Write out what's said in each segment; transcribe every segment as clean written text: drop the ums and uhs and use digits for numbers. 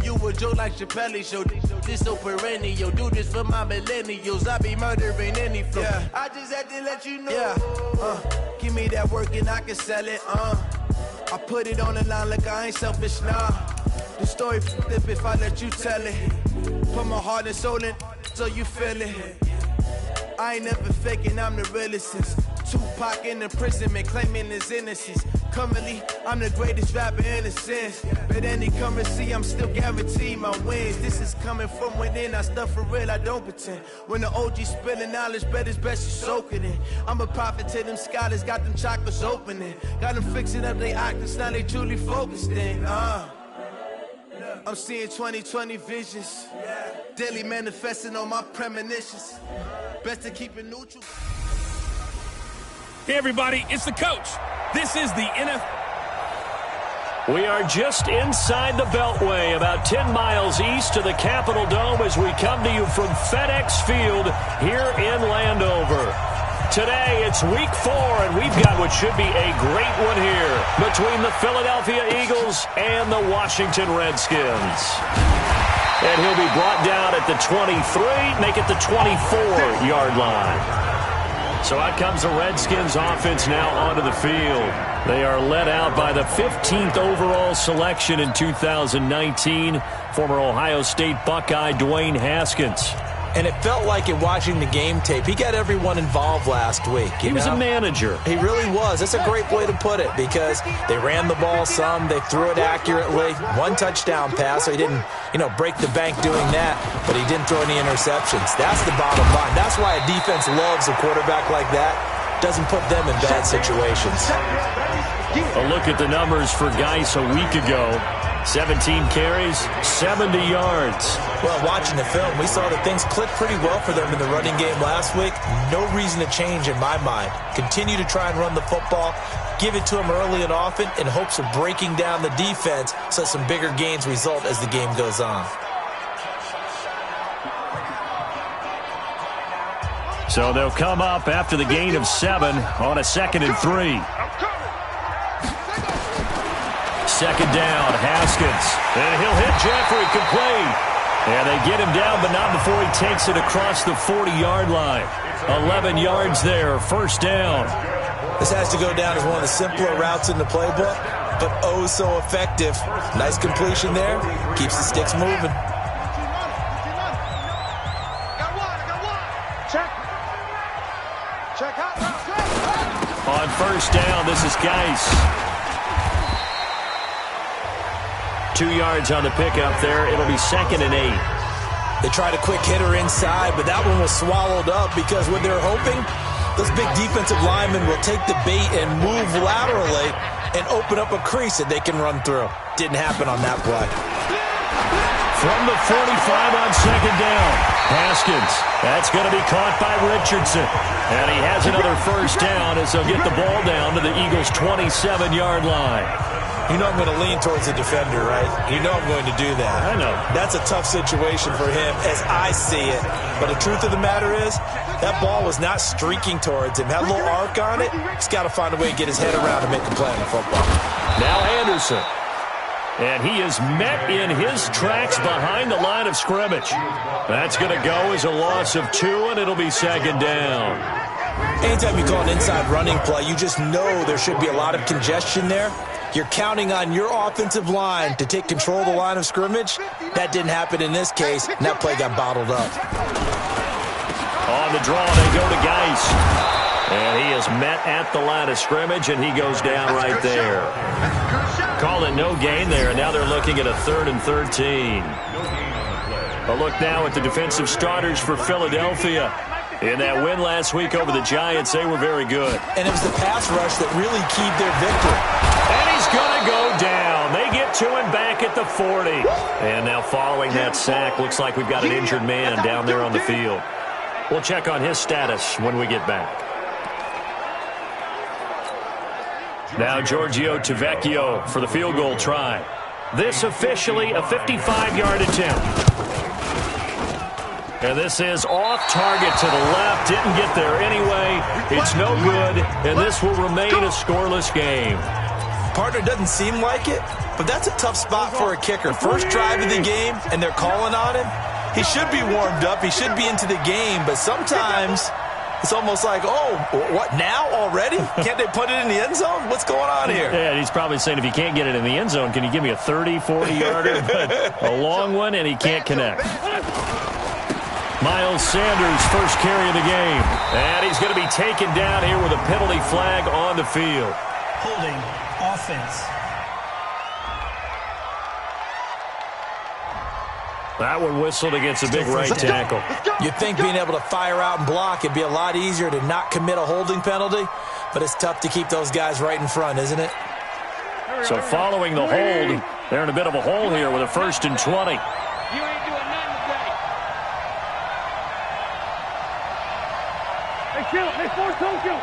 you a joke like Chappelle Show. This so perennial, do this for my millennials. I be murdering any flow. Yeah. I just had to let you know. Yeah. Give me that work and I can sell it. I put it on the line like I ain't selfish, nah. The story flip if I let you tell it. Put my heart and soul in so you feel it. I ain't never faking, I'm the realest since Tupac in imprisonment, claiming his innocence. Currently, I'm the greatest rapper in a sense. But any currency, I'm still guaranteed my wins. This is coming from within, I stuff for real, I don't pretend. When the OG spilling knowledge, bet it's best you soak it in. I'm a prophet to them scholars, got them chakras opening. Got them fixing up they octaves, now they truly focused in. I'm seeing 2020 visions. Daily manifesting on my premonitions. Best to keep it neutral. Hey, everybody, it's the coach. This is the NFL. We are just inside the Beltway, about 10 miles east of the Capitol Dome as we come to you from FedEx Field here in Landover. Today, it's week 4, and we've got what should be a great one here between the Philadelphia Eagles and the Washington Redskins. And he'll be brought down at the 23, make it the 24-yard line. So out comes the Redskins offense now onto the field. They are led out by the 15th overall selection in 2019, former Ohio State Buckeye Dwayne Haskins. And it felt like in watching the game tape, he got everyone involved last week. He was a manager. He really was. That's a great way to put it because they ran the ball some, they threw it accurately. One touchdown pass, so he didn't, break the bank doing that, but he didn't throw any interceptions. That's the bottom line. That's why a defense loves a quarterback like that. Doesn't put them in bad situations. A look at the numbers for Geis a week ago. 17 carries, 70 yards. Well, watching the film, we saw that things clicked pretty well for them in the running game last week. No reason to change in my mind. Continue to try and run the football, give it to them early and often in hopes of breaking down the defense so some bigger gains result as the game goes on. So they'll come up after the gain of 7 on a 2nd and 3. Second down, Haskins. And he'll hit Jeffrey complete. And they get him down, but not before he takes it across the 40-yard line. 11 yards there, first down. This has to go down as one of the simpler routes in the playbook, but oh so effective. Nice completion there. Keeps the sticks moving. On first down, this is Geis. 2 yards on the pickup there. It'll be 2nd and 8. They tried a quick hitter inside, but that one was swallowed up because what they're hoping, those big defensive linemen will take the bait and move laterally and open up a crease that they can run through. Didn't happen on that play. From the 45 on second down, Haskins. That's going to be caught by Richardson. And he has another first down as they'll get the ball down to the Eagles' 27-yard line. You know I'm going to lean towards the defender, right? You know I'm going to do that. I know. That's a tough situation for him as I see it. But the truth of the matter is, that ball was not streaking towards him. Had a little arc on it. He's got to find a way to get his head around and make a play on the football. Now Anderson. And he is met in his tracks behind the line of scrimmage. That's going to go as a loss of 2, and it'll be second down. Anytime you call an inside running play, you just know there should be a lot of congestion there. You're counting on your offensive line to take control of the line of scrimmage. That didn't happen in this case, and that play got bottled up. On the draw, they go to Geis. And he is met at the line of scrimmage, and he goes down right there. Call it no gain there, and now they're looking at a 3rd and 13. A look now at the defensive starters for Philadelphia. In that win last week over the Giants, they were very good. And it was the pass rush that really keyed their victory. And he's going to go down. They get to him back at the 40. And now following that sack, looks like we've got an injured man down there on the field. We'll check on his status when we get back. Now Giorgio Tavecchio for the field goal try. This officially a 55-yard attempt. And this is off target to the left. Didn't get there anyway. It's no good, and this will remain a scoreless game. Partner doesn't seem like it, but that's a tough spot for a kicker. First drive of the game, and they're calling on him. He should be warmed up. He should be into the game, but sometimes it's almost like, oh, what, now already? Can't they put it in the end zone? What's going on here? Yeah, he's probably saying if you can't get it in the end zone, can you give me a 30, 40-yarder? But a long one, and he can't connect. Miles Sanders, first carry of the game. And he's going to be taken down here with a penalty flag on the field. Holding offense. That one whistled against a big right tackle. You'd think being able to fire out and block, it'd be a lot easier to not commit a holding penalty, but it's tough to keep those guys right in front, isn't it? So following the hold, they're in a bit of a hole here with a 1st and 20. You ain't doing nothing today. Hey, kill. Hey, force Tokyo.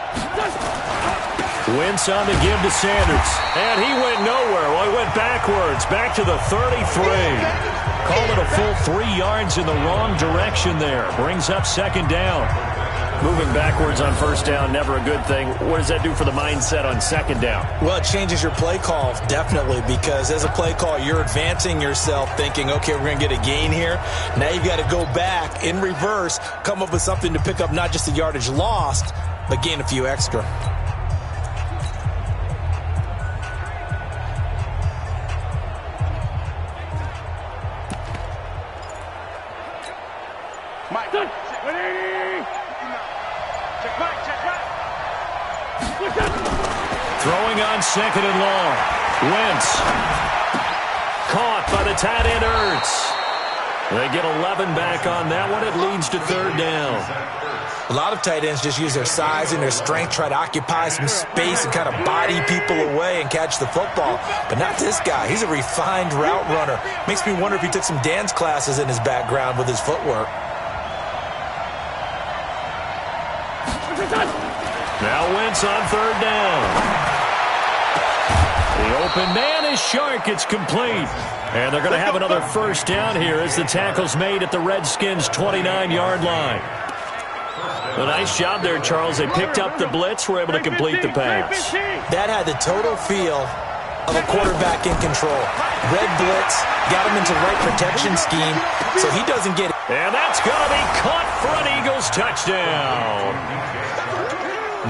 Wentz on the give to Sanders. And he went nowhere. Well, he went backwards, back to the 33. Called it a full 3 yards in the wrong direction there. Brings up 2nd down. Moving backwards on 1st down, never a good thing. What does that do for the mindset on 2nd down? Well, it changes your play call, definitely, because as a play call, you're advancing yourself thinking, okay, we're going to get a gain here. Now you've got to go back in reverse, come up with something to pick up not just the yardage lost, but gain a few extra. Mike. Check right. Throwing on 2nd and long. Wentz. Caught by the tight end Ertz. They get 11 back on that one. It leads to 3rd down. A lot of tight ends just use their size and their strength, try to occupy some space and kind of body people away and catch the football. But not this guy. He's a refined route runner. Makes me wonder if he took some dance classes in his background with his footwork. Now Wentz on 3rd down. The open man is Shark. It's complete. And they're going to have another 1st down here as the tackle's made at the Redskins' 29-yard line. A nice job there, Charles. They picked up the blitz, were able to complete the pass. That had the total feel of a quarterback in control. Red blitz, got him into the right protection scheme, so he doesn't get it. And that's going to be caught for an Eagles touchdown.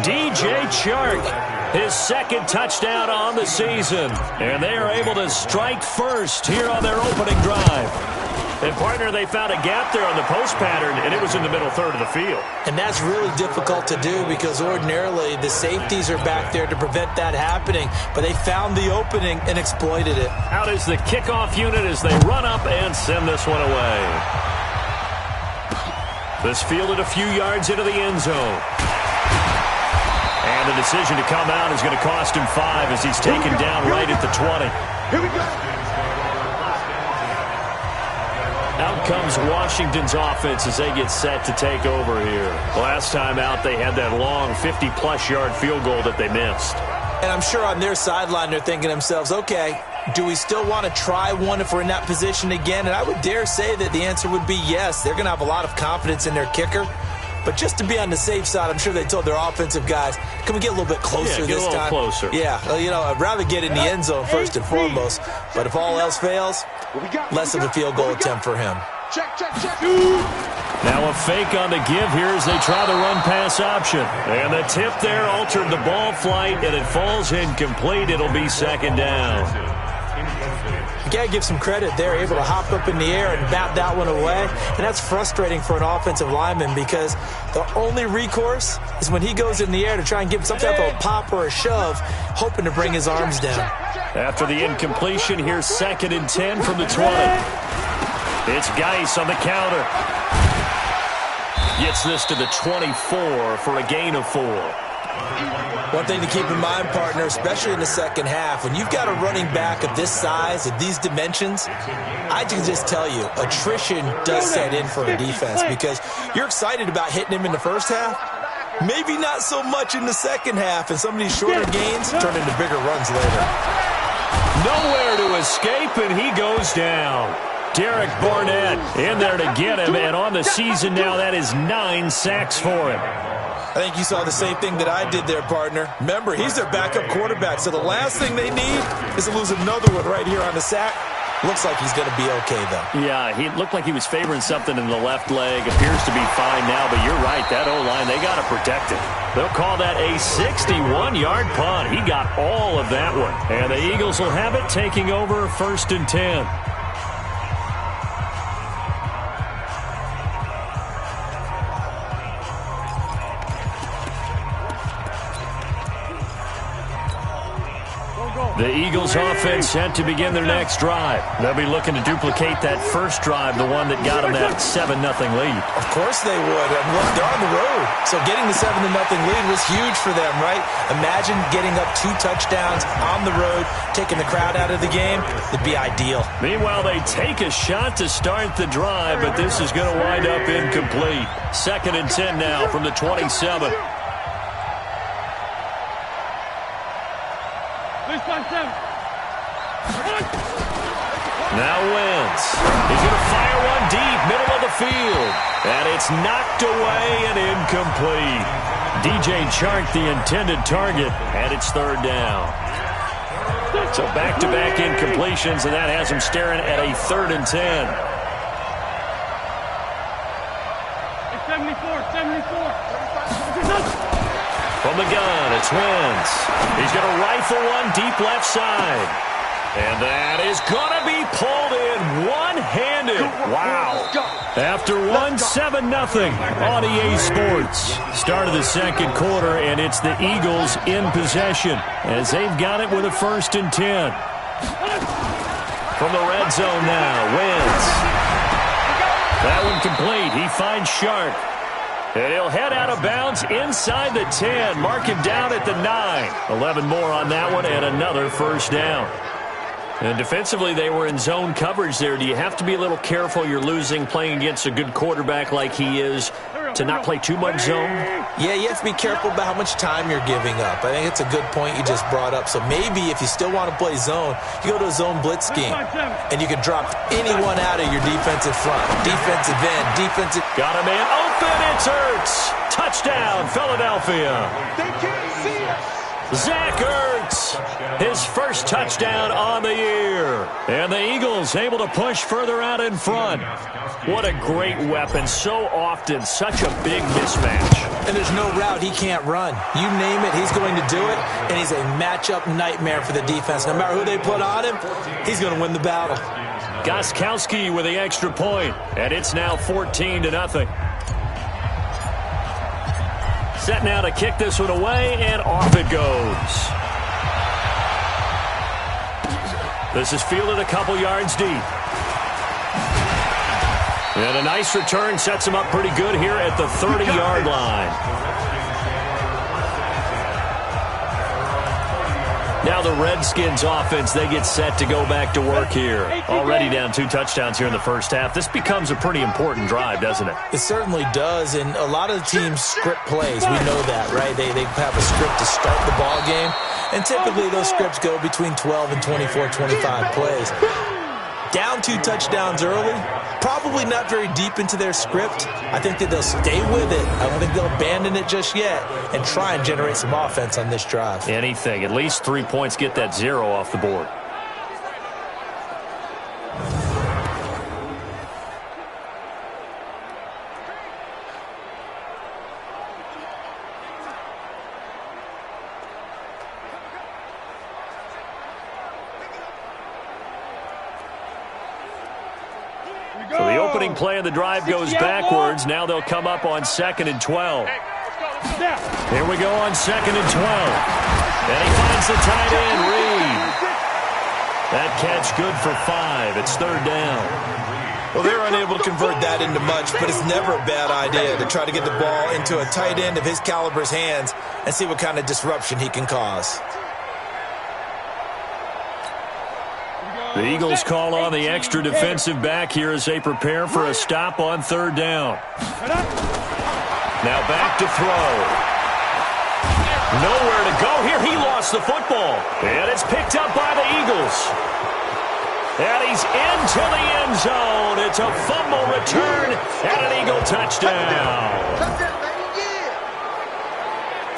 DJ Chark, his 2nd touchdown on the season. And they are able to strike first here on their opening drive. And, partner, they found a gap there on the post pattern, and it was in the middle 3rd of the field. And that's really difficult to do because ordinarily the safeties are back there to prevent that happening. But they found the opening and exploited it. Out is the kickoff unit as they run up and send this one away. This fielded a few yards into the end zone. And the decision to come out is going to cost him 5 as he's taken down right at the 20. Here we go. Out comes Washington's offense as they get set to take over here. Last time out, they had that long 50-plus yard field goal that they missed. And I'm sure on their sideline they're thinking to themselves, okay, do we still want to try one if we're in that position again? And I would dare say that the answer would be yes. They're going to have a lot of confidence in their kicker. But just to be on the safe side, I'm sure they told their offensive guys, can we get a little bit closer this time? Get a little closer. Yeah, well, you know, I'd rather get in the end zone first and foremost. But if all else fails, less of a field goal attempt for him. Check. Now a fake on the give here as they try the run-pass option. And the tip there altered the ball flight, and it falls incomplete. It'll be 2nd down. You got to give some credit. They're able to hop up in the air and bat that one away. And that's frustrating for an offensive lineman because the only recourse is when he goes in the air to try and give some type of a pop or a shove, hoping to bring his arms down. After the incompletion, here's 2nd and 10 from the 20. It's Geis on the counter. Gets this to the 24 for a gain of 4. One thing to keep in mind, partner, especially in the second half, when you've got a running back of this size, of these dimensions, I can just tell you, attrition does set in for a defense because you're excited about hitting him in the first half. Maybe not so much in the second half, and some of these shorter gains turn into bigger runs later. Nowhere to escape, and he goes down. Derek Barnett in there to get him, and on the season now, that is 9 sacks for him. I think you saw the same thing that I did there, partner. Remember, he's their backup quarterback, so the last thing they need is to lose another one right here on the sack. Looks like he's going to be okay, though. Yeah, he looked like he was favoring something in the left leg. Appears to be fine now, but you're right. That O-line, they got to protect it. They'll call that a 61-yard punt. He got all of that one. And the Eagles will have it, taking over 1st and 10. The Eagles offense set to begin their next drive. They'll be looking to duplicate that first drive, the one that got them that 7-0 lead. Of course they would. And look, they're on the road. So getting the 7-0 lead was huge for them, right? Imagine getting up 2 touchdowns on the road, taking the crowd out of the game. It'd be ideal. Meanwhile, they take a shot to start the drive, but this is going to wind up incomplete. 2nd and 10 now from the 27. Now Wentz. He's going to fire one deep, middle of the field. And it's knocked away and incomplete. DJ Chark, the intended target, and it's 3rd down. So back-to-back incompletions, and that has him staring at a 3rd and 10. 74. From the gun, it's Wentz. He's going to rifle one deep left side. And that is going to be pulled in one-handed. Wow. After 7-0 on EA Sports. Start of the 2nd quarter, and it's the Eagles in possession as they've got it with a 1st and 10. From the red zone now, Wentz. That one complete. He finds Shark. And he'll head out of bounds inside the 10. Mark him down at the 9. 11 more on that one and another 1st down. And defensively, they were in zone coverage there. Do you have to be a little careful? You're losing playing against a good quarterback like he is to not play too much zone? Yeah, you have to be careful about how much time you're giving up. I think it's a good point you just brought up. So maybe if you still want to play zone, you go to a zone blitz scheme. And you can drop anyone out of your defensive front. Defensive end, defensive... Got a man open, it's Ertz. Touchdown, Philadelphia. They can't see us. Zach Ertz, his first touchdown on the year. And the Eagles able to push further out in front. What a great weapon. So often, such a big mismatch. And there's no route he can't run. You name it, he's going to do it. And he's a matchup nightmare for the defense. No matter who they put on him, he's going to win the battle. Gostkowski with the extra point. And it's now 14-0. Set now to kick this one away, and off it goes. This is fielded a couple yards deep. And a nice return sets him up pretty good here at the 30-yard line. Now the Redskins offense, they get set to go back to work here. Already down 2 touchdowns here in the first half. This becomes a pretty important drive, doesn't it? It certainly does, and a lot of the teams script plays. We know that, right? They have a script to start the ball game, and typically those scripts go between 12 and 24, 25 plays. Down 2 touchdowns early, probably not very deep into their script. I think that they'll stay with it. I don't think they'll abandon it just yet and try and generate some offense on this drive. Anything. At least 3 points, get that 0 off the board. So the opening play of the drive goes backwards. Now they'll come up on 2nd and 12. Here we go on 2nd and 12. And he finds the tight end, Reed. That catch good for 5. It's 3rd down. Well, they're unable to convert that into much, but it's never a bad idea to try to get the ball into a tight end of his caliber's hands and see what kind of disruption he can cause. The Eagles call on the extra defensive back here as they prepare for a stop on 3rd down. Now back to throw. Nowhere to go here. He lost the football. And it's picked up by the Eagles. And he's into the end zone. It's a fumble return and an Eagle touchdown.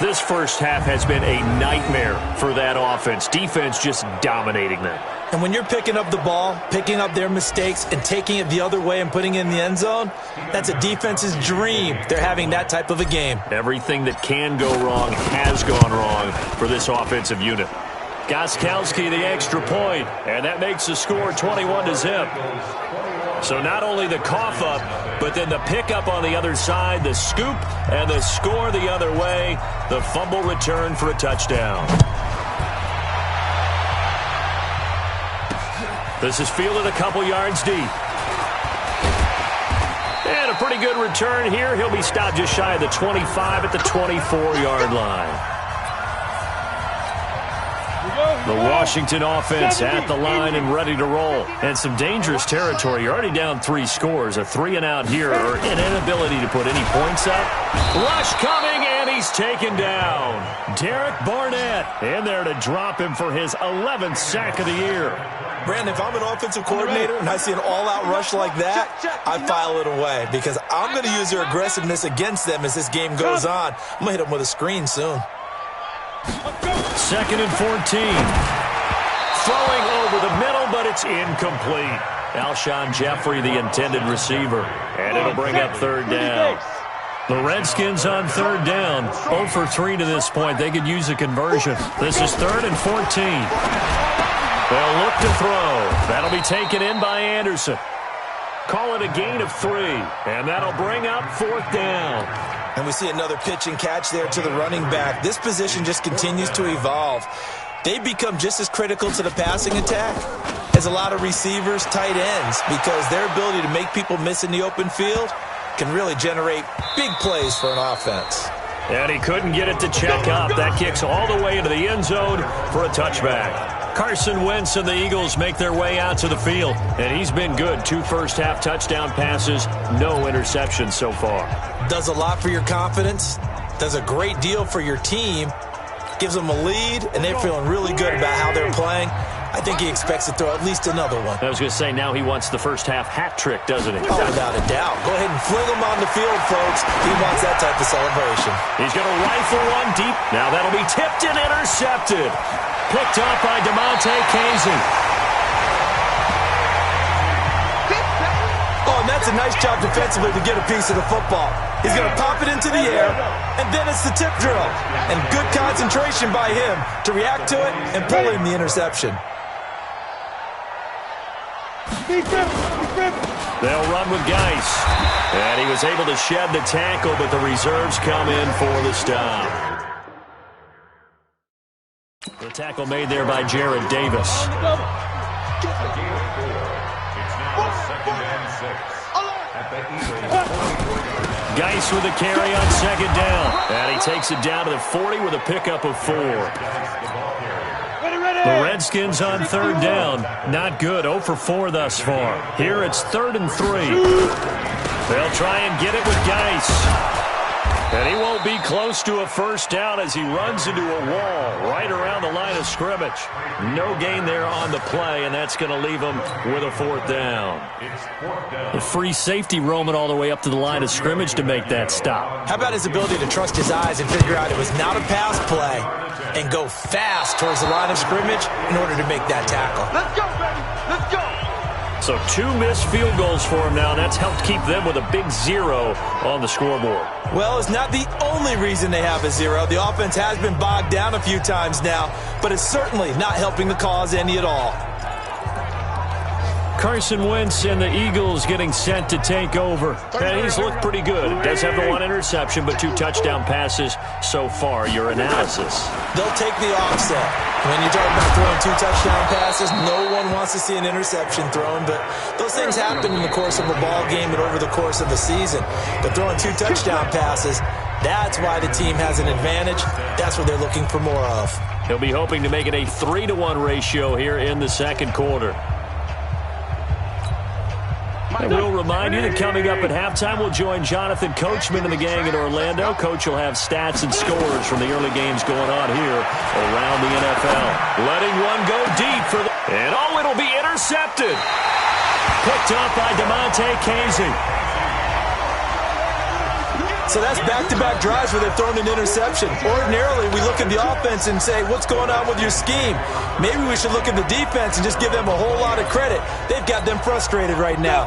This first half has been a nightmare for that offense. Defense just dominating them. And when you're picking up the ball, picking up their mistakes, and taking it the other way and putting it in the end zone, that's a defense's dream. They're having that type of a game. Everything that can go wrong has gone wrong for this offensive unit. Gostkowski, the extra point, and that makes the score 21-0. So not only the cough up, but then the pickup on the other side, the scoop, and the score the other way. The fumble return for a touchdown. This is fielded a couple yards deep. And a pretty good return here. He'll be stopped just shy of the 25 at the 24-yard line. The Washington offense at the line and ready to roll. And some dangerous territory. You're already down 3 scores. A 3-and-out here or an inability to put any points up. Rush coming, and he's taken down. Derek Barnett in there to drop him for his 11th sack of the year. Brandon, if I'm an offensive coordinator and I see an all-out rush like that, I file it away because I'm going to use their aggressiveness against them as this game goes on. I'm going to hit them with a screen soon. 2nd and 14. Throwing over the middle, but it's incomplete. Alshon Jeffrey, the intended receiver. And it'll bring up 3rd down. The Redskins on 3rd down. 0 for 3 to this point. They could use a conversion. This is 3rd and 14. They'll look to throw. That'll be taken in by Anderson. Call it a gain of 3. And that'll bring up 4th down. And we see another pitch and catch there to the running back. This position just continues to evolve. They become just as critical to the passing attack as a lot of receivers, tight ends, because their ability to make people miss in the open field can really generate big plays for an offense. And he couldn't get it to check up. That kicks all the way into the end zone for a touchback. Carson Wentz and the Eagles make their way out to the field, and he's been good. 2 first-half touchdown passes, no interceptions so far. Does a lot for your confidence, does a great deal for your team, gives them a lead, and they're feeling really good about how they're playing. I think he expects to throw at least another one. I was going to say, now he wants the first-half hat trick, doesn't he? Oh, without a doubt. Go ahead and fling him on the field, folks. He wants that type of celebration. He's going to rifle one deep. Now that'll be tipped and intercepted. Picked up by DeMonte Casey. Oh, and that's a nice job defensively to get a piece of the football. He's going to pop it into the air, and then it's the tip drill. And good concentration by him to react to it and pull in the interception. They'll run with Geis. And he was able to shed the tackle, but the reserves come in for the stop. The tackle made there by Jared Davis. Geis with a carry on 2nd down. And he takes it down to the 40 with a pickup of 4. The Redskins on 3rd down. Not good. 0 for 4 thus far. Here it's 3rd and 3. They'll try and get it with Geis. And he won't be close to a first down as he runs into a wall right around the line of scrimmage. No gain there on the play, and that's going to leave him with a 4th down. The free safety roaming all the way up to the line of scrimmage to make that stop. How about his ability to trust his eyes and figure out it was not a pass play and go fast towards the line of scrimmage in order to make that tackle? Let's go, baby. Let's go. So 2 missed field goals for him now, and that's helped keep them with a big 0 on the scoreboard. Well, it's not the only reason they have a 0. The offense has been bogged down a few times now, but it's certainly not helping the cause any at all. Carson Wentz and the Eagles getting set to take over. And he's looked pretty good. Does have the 1 interception, but 2 touchdown passes so far. Your analysis. They'll take the offset. When you're talking about throwing 2 touchdown passes, no one wants to see an interception thrown, but those things happen in the course of a ball game and over the course of the season. But throwing 2 touchdown passes, that's why the team has an advantage. That's what they're looking for more of. He'll be hoping to make it a 3-to-1 ratio here in the 2nd quarter. I will remind you that coming up at halftime, we'll join Jonathan Coachman and the gang in Orlando. Coach will have stats and scores from the early games going on here around the NFL. Letting one go deep for the... And oh, it'll be intercepted. Picked up by DeMonte Casey. So that's back-to-back drives where they've thrown an interception. Ordinarily, we look at the offense and say, what's going on with your scheme? Maybe we should look at the defense and just give them a whole lot of credit. They've got them frustrated right now.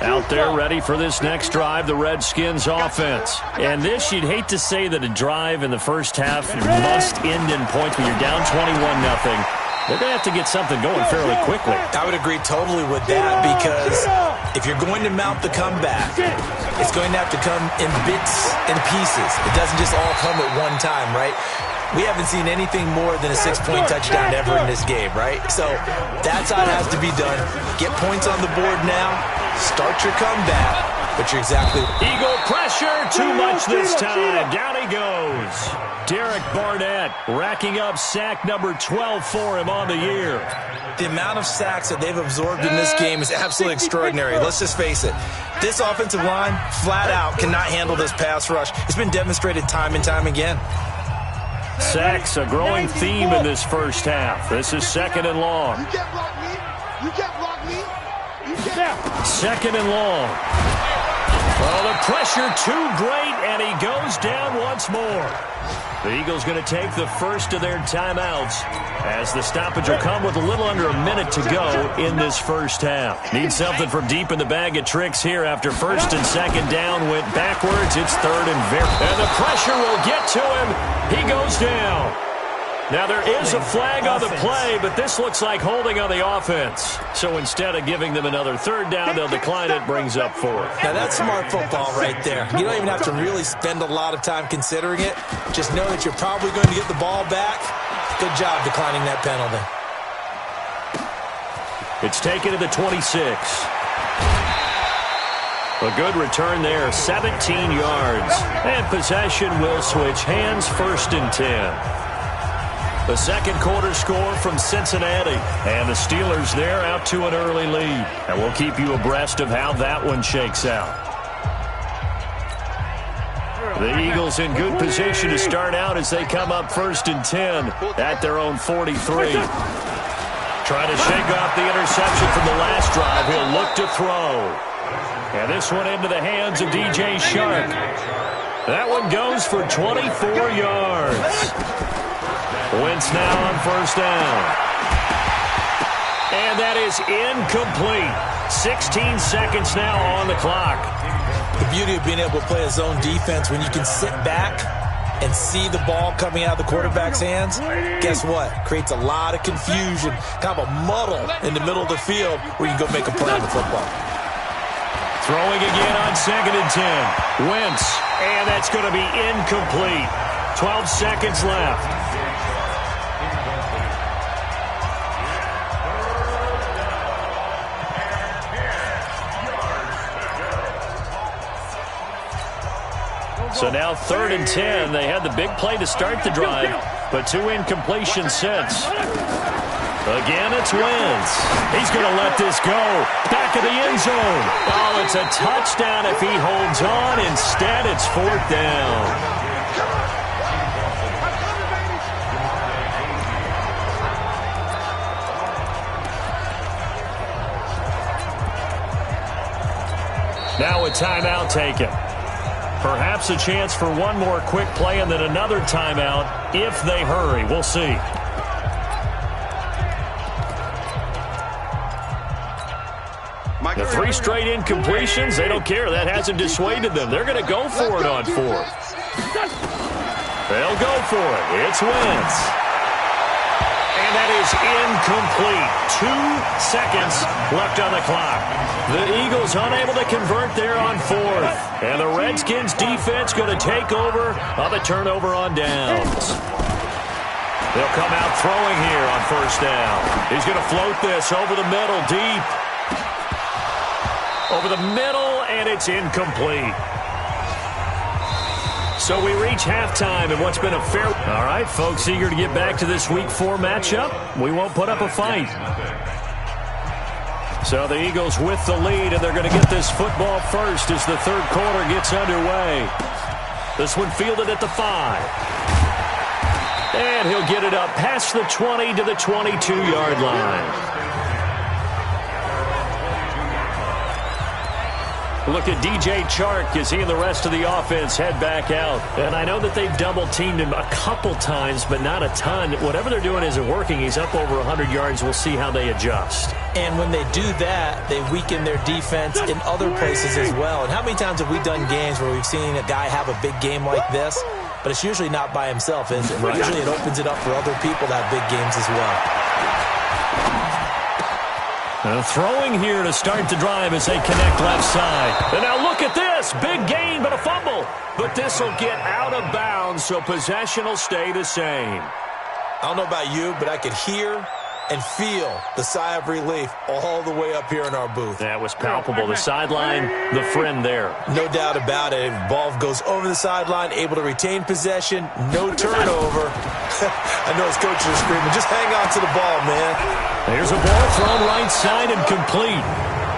Out there ready for this next drive, the Redskins offense. And this, you'd hate to say that a drive in the first half must end in points when you're down 21-0. They're going to have to get something going fairly quickly. I would agree totally with that, because if you're going to mount the comeback, it's going to have to come in bits and pieces. It doesn't just all come at one time, right? We haven't seen anything more than a 6-point touchdown ever in this game, right? So that's how it has to be done. Get points on the board now. Start your comeback. But you're exactly... Eagle pressure, too much this time. Down he goes. Derek Barnett racking up sack number 12 for him on the year. The amount of sacks that they've absorbed in this game is absolutely extraordinary. Let's just face it. This offensive line, flat out, cannot handle this pass rush. It's been demonstrated time and time again. Sacks, a growing theme in this first half. This is 2nd and long. You can't block me. You can't block me. You can't. 2nd and long. Oh, the pressure too great, and he goes down once more. The Eagles going to take the first of their timeouts as the stoppage will come with a little under a minute to go in this first half. Need something from deep in the bag of tricks here after 1st and 2nd down went backwards. It's 3rd and the pressure will get to him. He goes down. Now, there is a flag on the play, but this looks like holding on the offense. So instead of giving them another 3rd down, they'll decline it, brings up 4th. Now, that's smart football right there. You don't even have to really spend a lot of time considering it. Just know that you're probably going to get the ball back. Good job declining that penalty. It's taken to the 26. A good return there, 17 yards. And possession will switch hands, 1st and 10. The second quarter score from Cincinnati. And the Steelers there out to an early lead. And we'll keep you abreast of how that one shakes out. The Eagles in good position to start out as they come up 1st and 10 at their own 43. Trying to shake off the interception from the last drive. He'll look to throw. And this one into the hands of DJ Shark. That one goes for 24 yards. Wentz now on 1st down. And that is incomplete. 16 seconds now on the clock. The beauty of being able to play a zone defense when you can sit back and see the ball coming out of the quarterback's hands, guess what? Creates a lot of confusion, kind of a muddle in the middle of the field where you can go make a play on the football. Throwing again on 2nd and 10. Wentz, and that's going to be incomplete. 12 seconds left. So now 3rd and 10. They had the big play to start the drive, but 2 incompletions since. Again, it's Wentz. He's going to let this go. Back of the end zone. Oh, it's a touchdown if he holds on. Instead, it's 4th down. Now a timeout taken. Perhaps a chance for one more quick play and then another timeout if they hurry. We'll see. The 3 straight incompletions, they don't care. That hasn't dissuaded them. They're going to go for it on 4th. They'll go for it. It's Wentz. And that is incomplete. 2 seconds left on the clock. The Eagles unable to convert there on 4th. And the Redskins defense going to take over on the turnover on downs. They'll come out throwing here on 1st down. He's going to float this over the middle, deep. Over the middle, and it's incomplete. So we reach halftime in what's been a fair... All right, folks, eager to get back to this Week 4 matchup. We won't put up a fight. So the Eagles with the lead, and they're going to get this football first as the 3rd quarter gets underway. This one fielded at the 5. And he'll get it up past the 20 to the 22-yard line. Look at DJ Chark as he and the rest of the offense head back out. And I know that they've double-teamed him a couple times, but not a ton. Whatever they're doing isn't working. He's up over 100 yards. We'll see how they adjust. And when they do that, they weaken their defense in other places as well. And how many times have we done games where we've seen a guy have a big game like this, but it's usually not by himself, is it? Right. Usually it opens it up for other people to have big games as well. Throwing here to start the drive as they connect left side. And now look at this. Big gain, but a fumble. But this will get out of bounds, so possession will stay the same. I don't know about you, but I could hear and feel the sigh of relief all the way up here in our booth. That was palpable. The sideline, the friend there. No doubt about it. Ball goes over the sideline, able to retain possession, no turnover. I know his coaches are screaming, just hang on to the ball, man. There's a ball thrown right side and complete.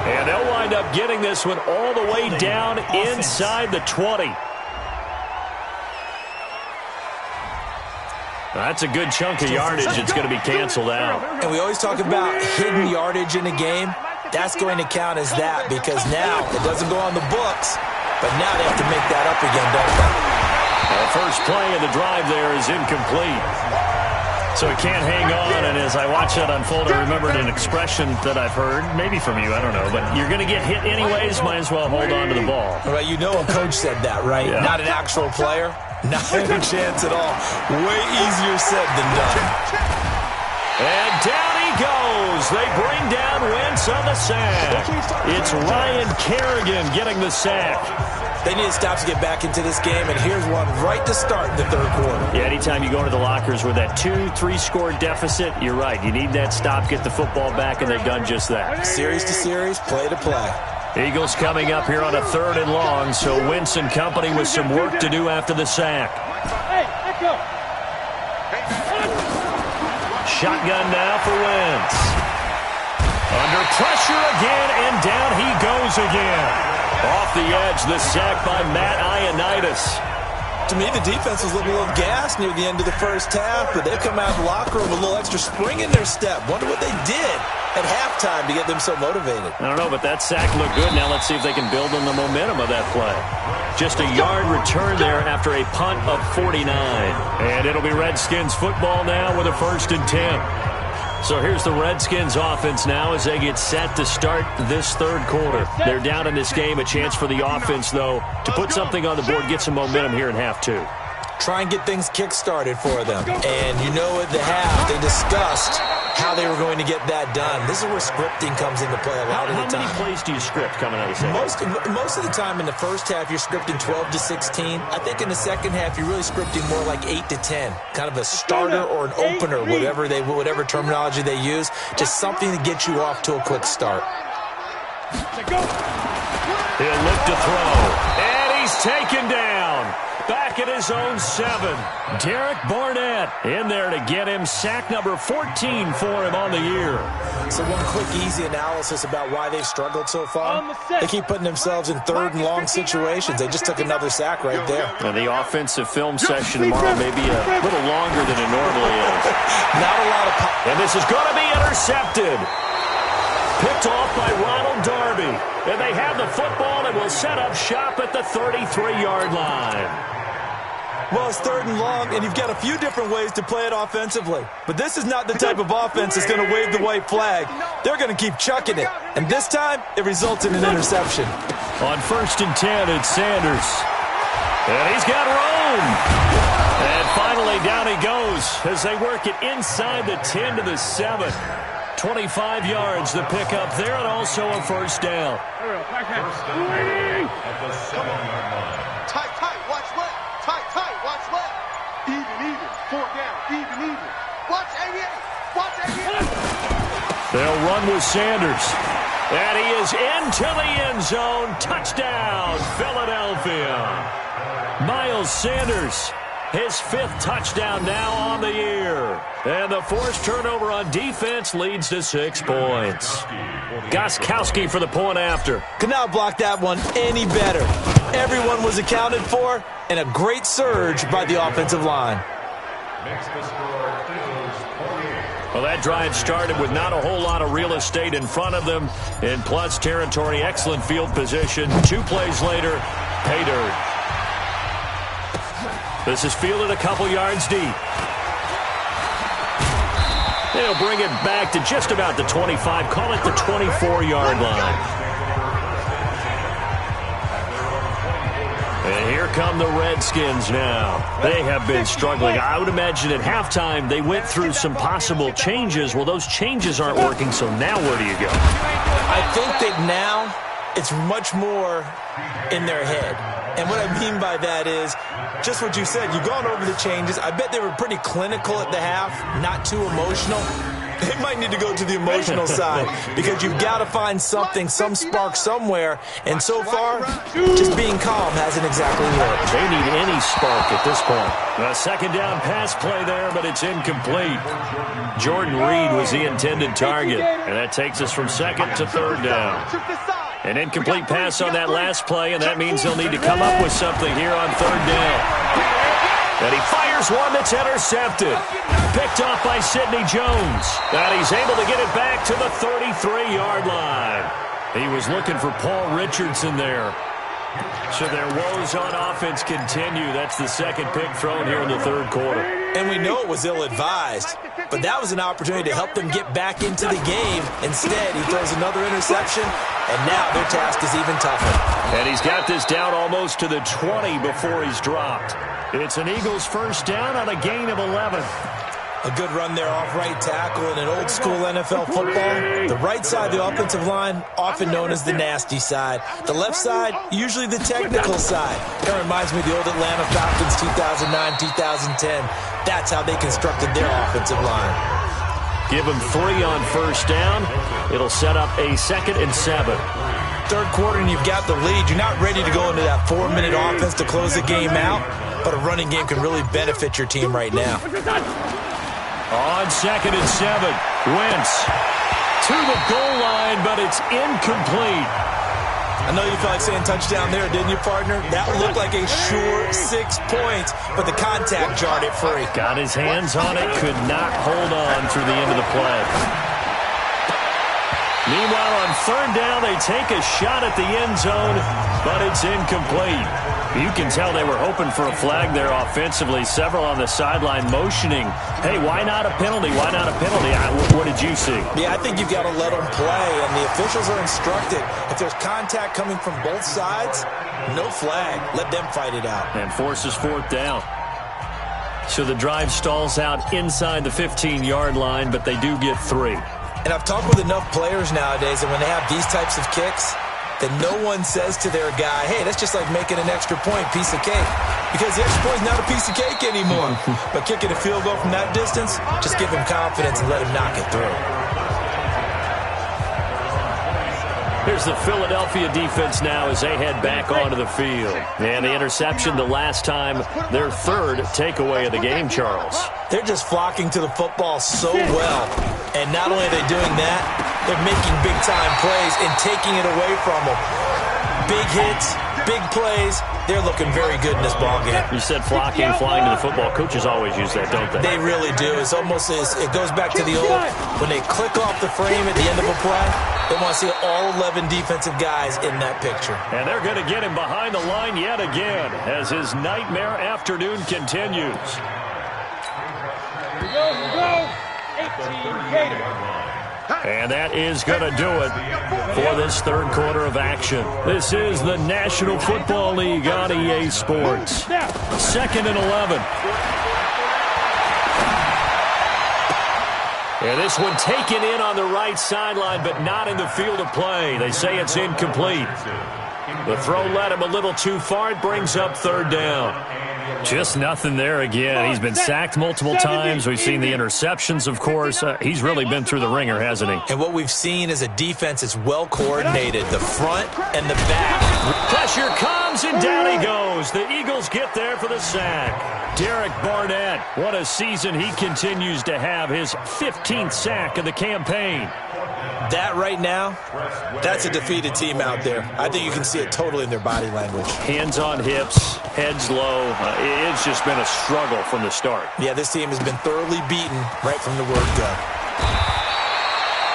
And they'll wind up getting this one all the way down inside the 20. That's a good chunk of yardage. It's going to be canceled out. And we always talk about hidden yardage in a game. That's going to count as that because now it doesn't go on the books, but now they have to make that up again, don't they? The first play of the drive there is incomplete. So it can't hang on, and as I watch that unfold, I remembered an expression that I've heard, maybe from you, I don't know, but you're going to get hit anyways, might as well hold on to the ball. All right, you know a coach said that, right? Yeah. Not an actual player. Not a chance at all. Way easier said than done. And down he goes. They bring down Wentz on the sack. It's Ryan Kerrigan getting the sack. They need to stop to get back into this game, and here's one right to start the third quarter. Yeah, anytime you go into the lockers with that 2-3 score deficit, you're right. You need that stop, get the football back, and they've done just that. Series to series, play to play. Eagles coming up here on a 3rd and long, so Wentz and company with some work to do after the sack. Shotgun now for Wentz. Under pressure again, and down he goes again. Off the edge, the sack by Matt Ioannidis. To me, the defense was looking a little gassed near the end of the first half, but they've come out of the locker room with a little extra spring in their step. Wonder what they did at halftime to get them so motivated. I don't know, but that sack looked good. Now let's see if they can build on the momentum of that play. Just a yard return there after a punt of 49. And it'll be Redskins football now with a 1st and 10. So here's the Redskins offense now as they get set to start this 3rd quarter. They're down in this game. A chance for the offense, though, to put something on the board, get some momentum here in half 2. Try and get things kick-started for them. And you know at the half, they discussed how they were going to get that done. This is where scripting comes into play a lot of the time. How many plays do you script coming out of the second? Most of the time in the first half, you're scripting 12 to 16. I think in the second half, you're really scripting more like 8 to 10. Kind of a starter or an opener, whatever terminology they use. Just something to get you off to a quick start. He'll look to throw. And he's taken down. Back at his own 7. Derek Barnett in there to get him sack number 14 for him on the year. So one quick, easy analysis about why they've struggled so far. They keep putting themselves in 3rd and long situations. They just took another sack right there. And the offensive film session tomorrow may be a little longer than it normally is. Not a lot of and this is going to be intercepted. Picked off by Ronald Darby. And they have the football and will set up shop at the 33-yard line. Well, it's 3rd and long, and you've got a few different ways to play it offensively. But this is not the type of offense that's going to wave the white flag. They're going to keep chucking it. And this time, it results in an interception. On 1st and 10, it's Sanders. And he's got room. And finally, down he goes as they work it inside the 10 to the 7. 25 yards to pick up there, and also a 1st down. Tight, watch left. Tight, watch left. Even. 4 down, even. Watch 88. They'll run with Sanders. And he is into the end zone. Touchdown, Philadelphia. Miles Sanders. His 5th touchdown now on the year. And the forced turnover on defense leads to 6 points. Gostkowski for the point after. Could not block that one any better. Everyone was accounted for, and a great surge by the offensive line. Well, that drive started with not a whole lot of real estate in front of them. In plus territory, excellent field position. 2 plays later, pay dirt. This is fielded a couple yards deep. They'll bring it back to just about the 25, call it the 24-yard line. And here come the Redskins now. They have been struggling. I would imagine at halftime they went through some possible changes. Well, those changes aren't working, so now where do you go? I think that now it's much more in their head. And what I mean by that is just what you said. You've gone over the changes. I bet they were pretty clinical at the half, not too emotional. They might need to go to the emotional side because you've got to find something, some spark somewhere. And so far, just being calm hasn't exactly worked. They need any spark at this point. A second down pass play there, but it's incomplete. Jordan Reed was the intended target, and that takes us from second to third down. An incomplete pass on that last play, and that means they'll need to come up with something here on third down. And he fires one that's intercepted. Picked off by Sidney Jones. And he's able to get it back to the 33-yard line. He was looking for Paul Richardson there. So their woes on offense continue. That's the second pick thrown here in the third quarter. And we know it was ill-advised, but that was an opportunity to help them get back into the game. Instead, he throws another interception, and now their task is even tougher. And he's got this down almost to the 20 before he's dropped. It's an Eagles first down on a gain of 11. A good run there off right tackle in an old-school NFL football. The right side of the offensive line, often known as the nasty side. The left side, usually the technical side. That reminds me of the old Atlanta Falcons 2009-2010. That's how they constructed their offensive line. Give them 3 on first down. It'll set up a 2nd and 7. Third quarter and you've got the lead. You're not ready to go into that 4-minute offense to close the game out, but a running game can really benefit your team right now. On 2nd and 7, Wentz to the goal line, but it's incomplete. I know you felt like saying touchdown there, didn't you, partner? That looked like a sure 6 points, but the contact jarred it free. Got his hands on it, could not hold on through the end of the play. Meanwhile, on third down, they take a shot at the end zone, but it's incomplete. You can tell they were hoping for a flag there offensively. Several on the sideline motioning, hey, why not a penalty? Why not a penalty? What did you see? Yeah, I think you've got to let them play, and the officials are instructed. If there's contact coming from both sides, no flag. Let them fight it out. And forces fourth down. So the drive stalls out inside the 15-yard line, but they do get 3. And I've talked with enough players nowadays that when they have these types of kicks, that no one says to their guy, hey, that's just like making an extra point, piece of cake. Because the extra point is not a piece of cake anymore. But kicking a field goal from that distance, just give him confidence and let him knock it through. Here's the Philadelphia defense now as they head back onto the field. And the interception the last time, their third takeaway of the game, Charles. They're just flocking to the football so well. And not only are they doing that, they're making big-time plays and taking it away from them. Big hits, big plays. They're looking very good in this ballgame. You said flocking, flying to the football. Coaches always use that, don't they? They really do. It's almost it goes back to the old, when they click off the frame at the end of a play, they want to see all 11 defensive guys in that picture. And they're going to get him behind the line yet again as his nightmare afternoon continues. Go. 18 Gator. And that is going to do it for this third quarter of action. This is the National Football League on EA Sports. 2nd and 11. And this one taken in on the right sideline, but not in the field of play. They say it's incomplete. The throw led him a little too far. It brings up third down. Just nothing there again. He's been sacked multiple times. We've seen the interceptions, of course. He's really been through the ringer, hasn't he? And what we've seen is a defense that's well coordinated, the front and the back. Pressure comes, and down he goes. The Eagles get there for the sack. Derek Barnett, what a season he continues to have. His 15th sack of the campaign. That right now, that's a defeated team out there. I think you can see it totally in their body language. Hands on hips, heads low. It's just been a struggle from the start. Yeah, this team has been thoroughly beaten right from the word go.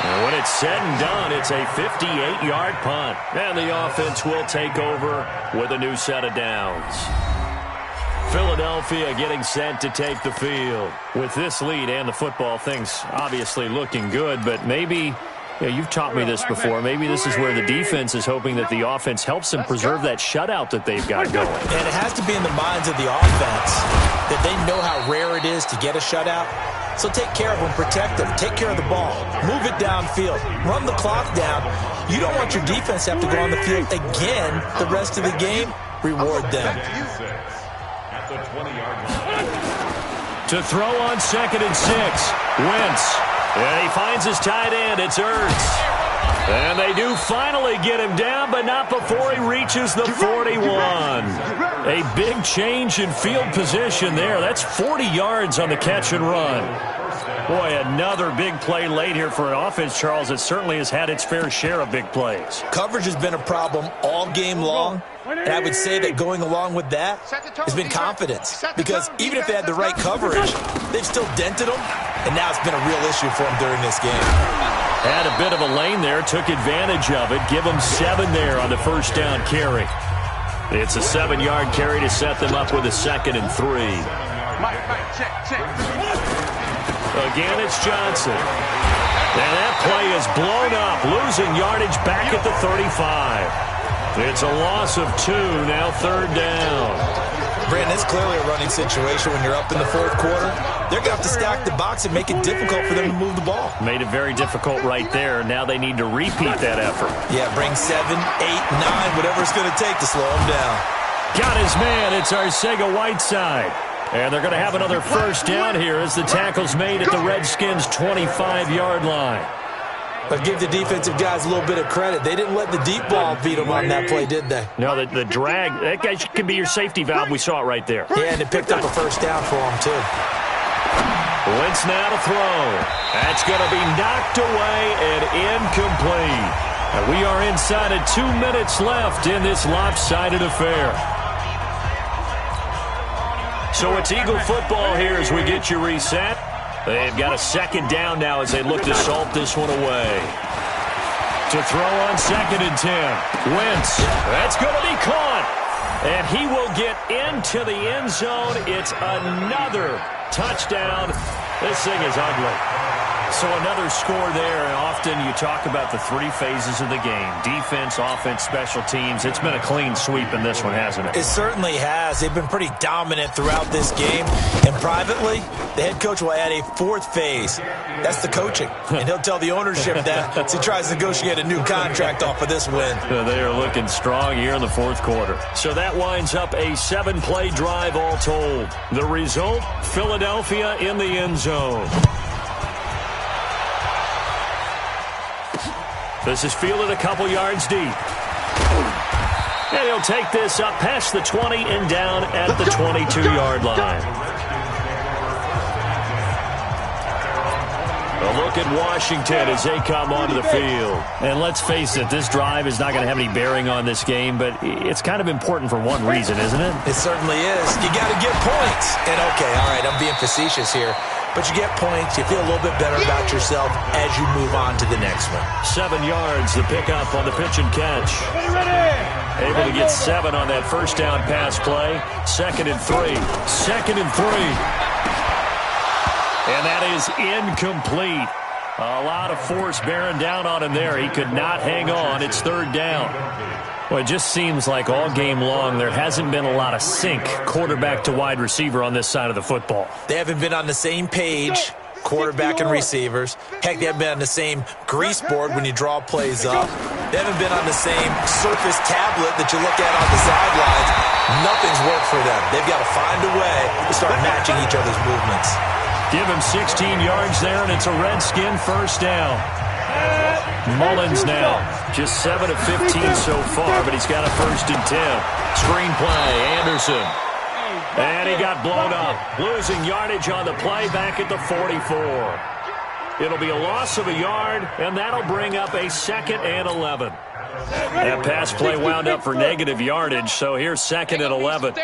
And when it's said and done, it's a 58-yard punt. And the offense will take over with a new set of downs. Philadelphia getting set to take the field. With this lead and the football, things obviously looking good, but maybe, you've taught me this before, maybe this is where the defense is hoping that the offense helps them preserve that shutout that they've got going. And it has to be in the minds of the offense that they know how rare it is to get a shutout. So take care of them, protect them, take care of the ball, move it downfield, run the clock down. You don't want your defense to have to go on the field again the rest of the game. Reward them. To throw on 2nd and 6, Wentz. And he finds his tight end. It's Ertz. And they do finally get him down, but not before he reaches the 41. A big change in field position there. That's 40 yards on the catch and run. Boy, another big play late here for an offense, Charles. It certainly has had its fair share of big plays. Coverage has been a problem all game long. And I would say that going along with that has been confidence. Because even if they had the right coverage, they've still dented them. And now it's been a real issue for them during this game. Had a bit of a lane there, took advantage of it. Give them 7 there on the first down carry. It's a 7-yard carry to set them up with a 2nd and 3. Again, it's Johnson. And that play is blown up, losing yardage back at the 35. It's a loss of 2, now 3rd down. Brandon, it's clearly a running situation when you're up in the 4th quarter. They're going to have to stack the box and make it difficult for them to move the ball. Made it very difficult right there. Now they need to repeat that effort. Yeah, bring 7, 8, 9, whatever it's going to take to slow them down. Got his man. It's Arcega-Whiteside. And they're going to have another first down here as the tackle's made at the Redskins' 25-yard line. But give the defensive guys a little bit of credit. They didn't let the deep ball beat them on that play, did they? No, the drag, that guy could be your safety valve. We saw it right there. Yeah, and it picked up a first down for them, too. Wentz now to throw. That's going to be knocked away and incomplete. And we are inside of 2 minutes left in this lopsided affair. So it's Eagle football here as we get you reset. They've got a 2nd down now as they look to salt this one away. To throw on 2nd and 10. Wentz. That's going to be caught. And he will get into the end zone. It's another touchdown. This thing is ugly. So another score there, and often you talk about the 3 phases of the game. Defense, offense, special teams. It's been a clean sweep in this one, hasn't it? It certainly has. They've been pretty dominant throughout this game. And privately, the head coach will add a 4th phase. That's the coaching. And he'll tell the ownership that as he tries to negotiate a new contract off of this win. They are looking strong here in the 4th quarter. So that winds up a 7-play drive all told. The result, Philadelphia in the end zone. This is fielded a couple yards deep. And he'll take this up past the 20 and down at the 22-yard line. A look at Washington as they come onto the field. And let's face it, this drive is not going to have any bearing on this game, but it's kind of important for one reason, isn't it? It certainly is. You got to get points. And okay, all right, I'm being facetious here. But you get points, you feel a little bit better about yourself as you move on to the next one. 7 yards, the pickup on the pitch and catch. Able to get 7 on that first down pass play. 2nd and 3. 2nd and 3. And that is incomplete. A lot of force bearing down on him there. He could not hang on. It's 3rd down. Well, it just seems like all game long there hasn't been a lot of sync quarterback to wide receiver on this side of the football. They haven't been on the same page, quarterback and receivers. Heck, they haven't been on the same grease board when you draw plays up. They haven't been on the same surface tablet that you look at on the sidelines. Nothing's worked for them. They've got to find a way to start matching each other's movements. Give him 16 yards there, and it's a Redskin first down. Mullins now, just 7 of 15 so far, but he's got a 1st and 10. Screenplay, Anderson. And he got blown up. Losing yardage on the play back at the 44. It'll be a loss of a yard, and that'll bring up a 2nd and 11. That pass play wound up for negative yardage, so here's 2nd and 11.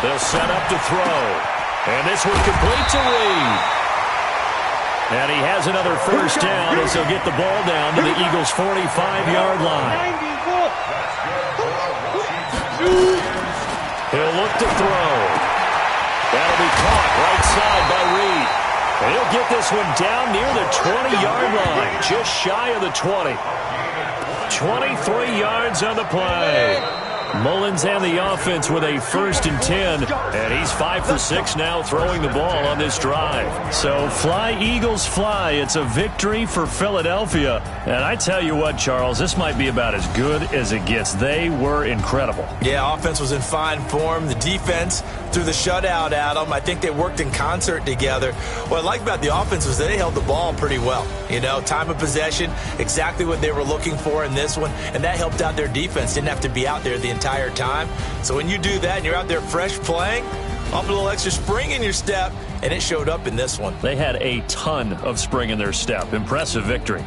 They'll set up to throw. And this one complete to Reed. And he has another first down as he'll get the ball down to the Eagles' 45-yard line. He'll look to throw. That'll be caught right side by Reed. And he'll get this one down near the 20-yard line, just shy of the 20. 23 yards on the play. Mullins and the offense with a 1st and 10, and he's 5 for 6 now throwing the ball on this drive. So fly, Eagles, fly. It's a victory for Philadelphia. And I tell you what, Charles, this might be about as good as it gets. They were incredible. Yeah, offense was in fine form. The defense threw the shutout at them. I think they worked in concert together. What I like about the offense was they held the ball pretty well. You know, time of possession, exactly what they were looking for in this one, and that helped out their defense. Didn't have to be out there the entire time. So when you do that and you're out there fresh playing, off a little extra spring in your step, and it showed up in this one. They had a ton of spring in their step. Impressive victory.